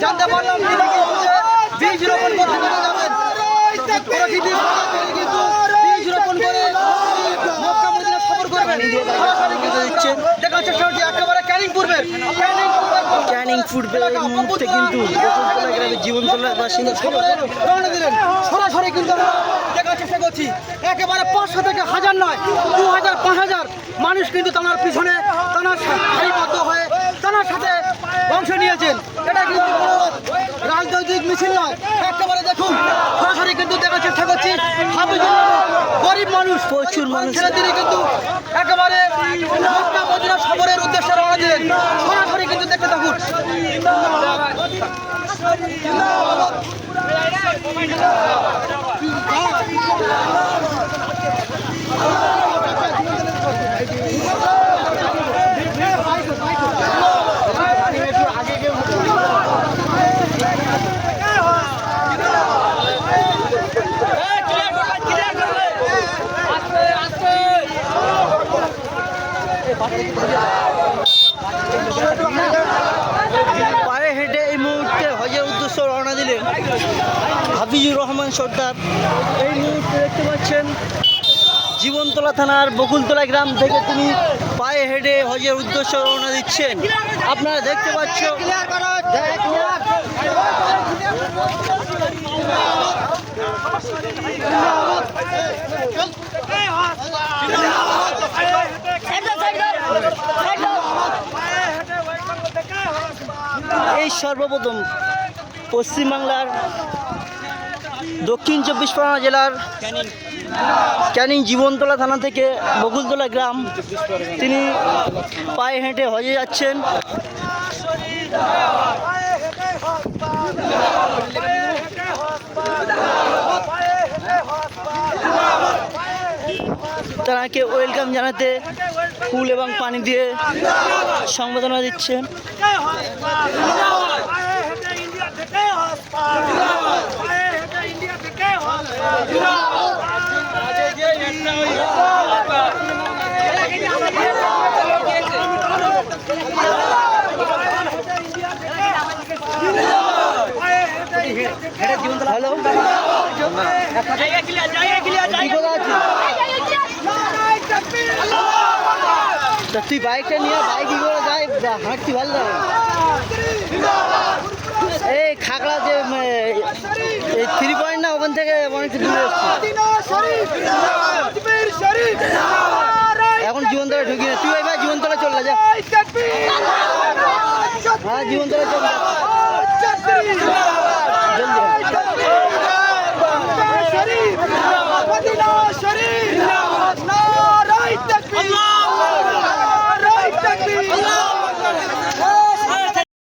জানতে পারলাম বীজ রোপণ করতে যাবেন, কিন্তু বীজ রোপণ করে মক্কা মদিনা সফর করবেন। দেখা যাচ্ছে একেবারে ক্যানিং পূর্বের মুহূর্তে কিন্তু জীবনতলার বাসিন্দা রওনা দিলেন। সরাসরি কিন্তু দেখার চেষ্টা করছি, একেবারে 500 থেকে 1000 নয়, 2000 5000 মানুষ কিন্তু তার পিছনে তার সারিবদ্ধ হয়ে তার সাথে অংশ নিয়েছেন। এটা কিন্তু রাজনৈতিক মিছিল নয়, একেবারে দেখুন সরাসরি কিন্তু দেখার চেষ্টা করছি। গরিব মানুষ, প্রচুর মানুষ তিনি কিন্তু একেবারে মক্কা মদিনা সফরের উদ্দেশ্যে রওনা দিলেন। সরাসরি কিন্তু দেখতে থাকুন। পায়ে হেঁটে এই মুহূর্তে হজের উদ্দেশ্য রওনা দিলেন হাফিজুর রহমান সর্দার। এই মুহূর্তে দেখতে পাচ্ছেন জীবনতলা থানার বকুলতলা গ্রাম থেকে তিনি পায়ে হেঁটে হজের উদ্দেশ্য রওনা দিচ্ছেন। আপনারা দেখতে পাচ্ছেন এই সর্বপ্রথম পশ্চিমবাংলার দক্ষিণ 24 পরগনা জেলার ক্যানিং জীবনতলা থানা থেকে বকুলতলা গ্রাম তিনি পায়ে হেঁটে হজে যাচ্ছেন। তাকে ওয়েলকাম জানাতে ফুল এবং পানি দিয়ে সংবর্ধনা দিচ্ছেন। হ্যালো, তুই বাইকটা নিয়ে বাইক কি করে যায়, হাঁটতে ভালো লাগে। এই খাগড়া যে 3 পয়েন্ট না, ওখান থেকে অনেকটা দূরে এখন জীবনতলা ঢুকি না। তুই এবার জীবনতলা চল যা। হ্যাঁ, জীবনতলা চল জলদি।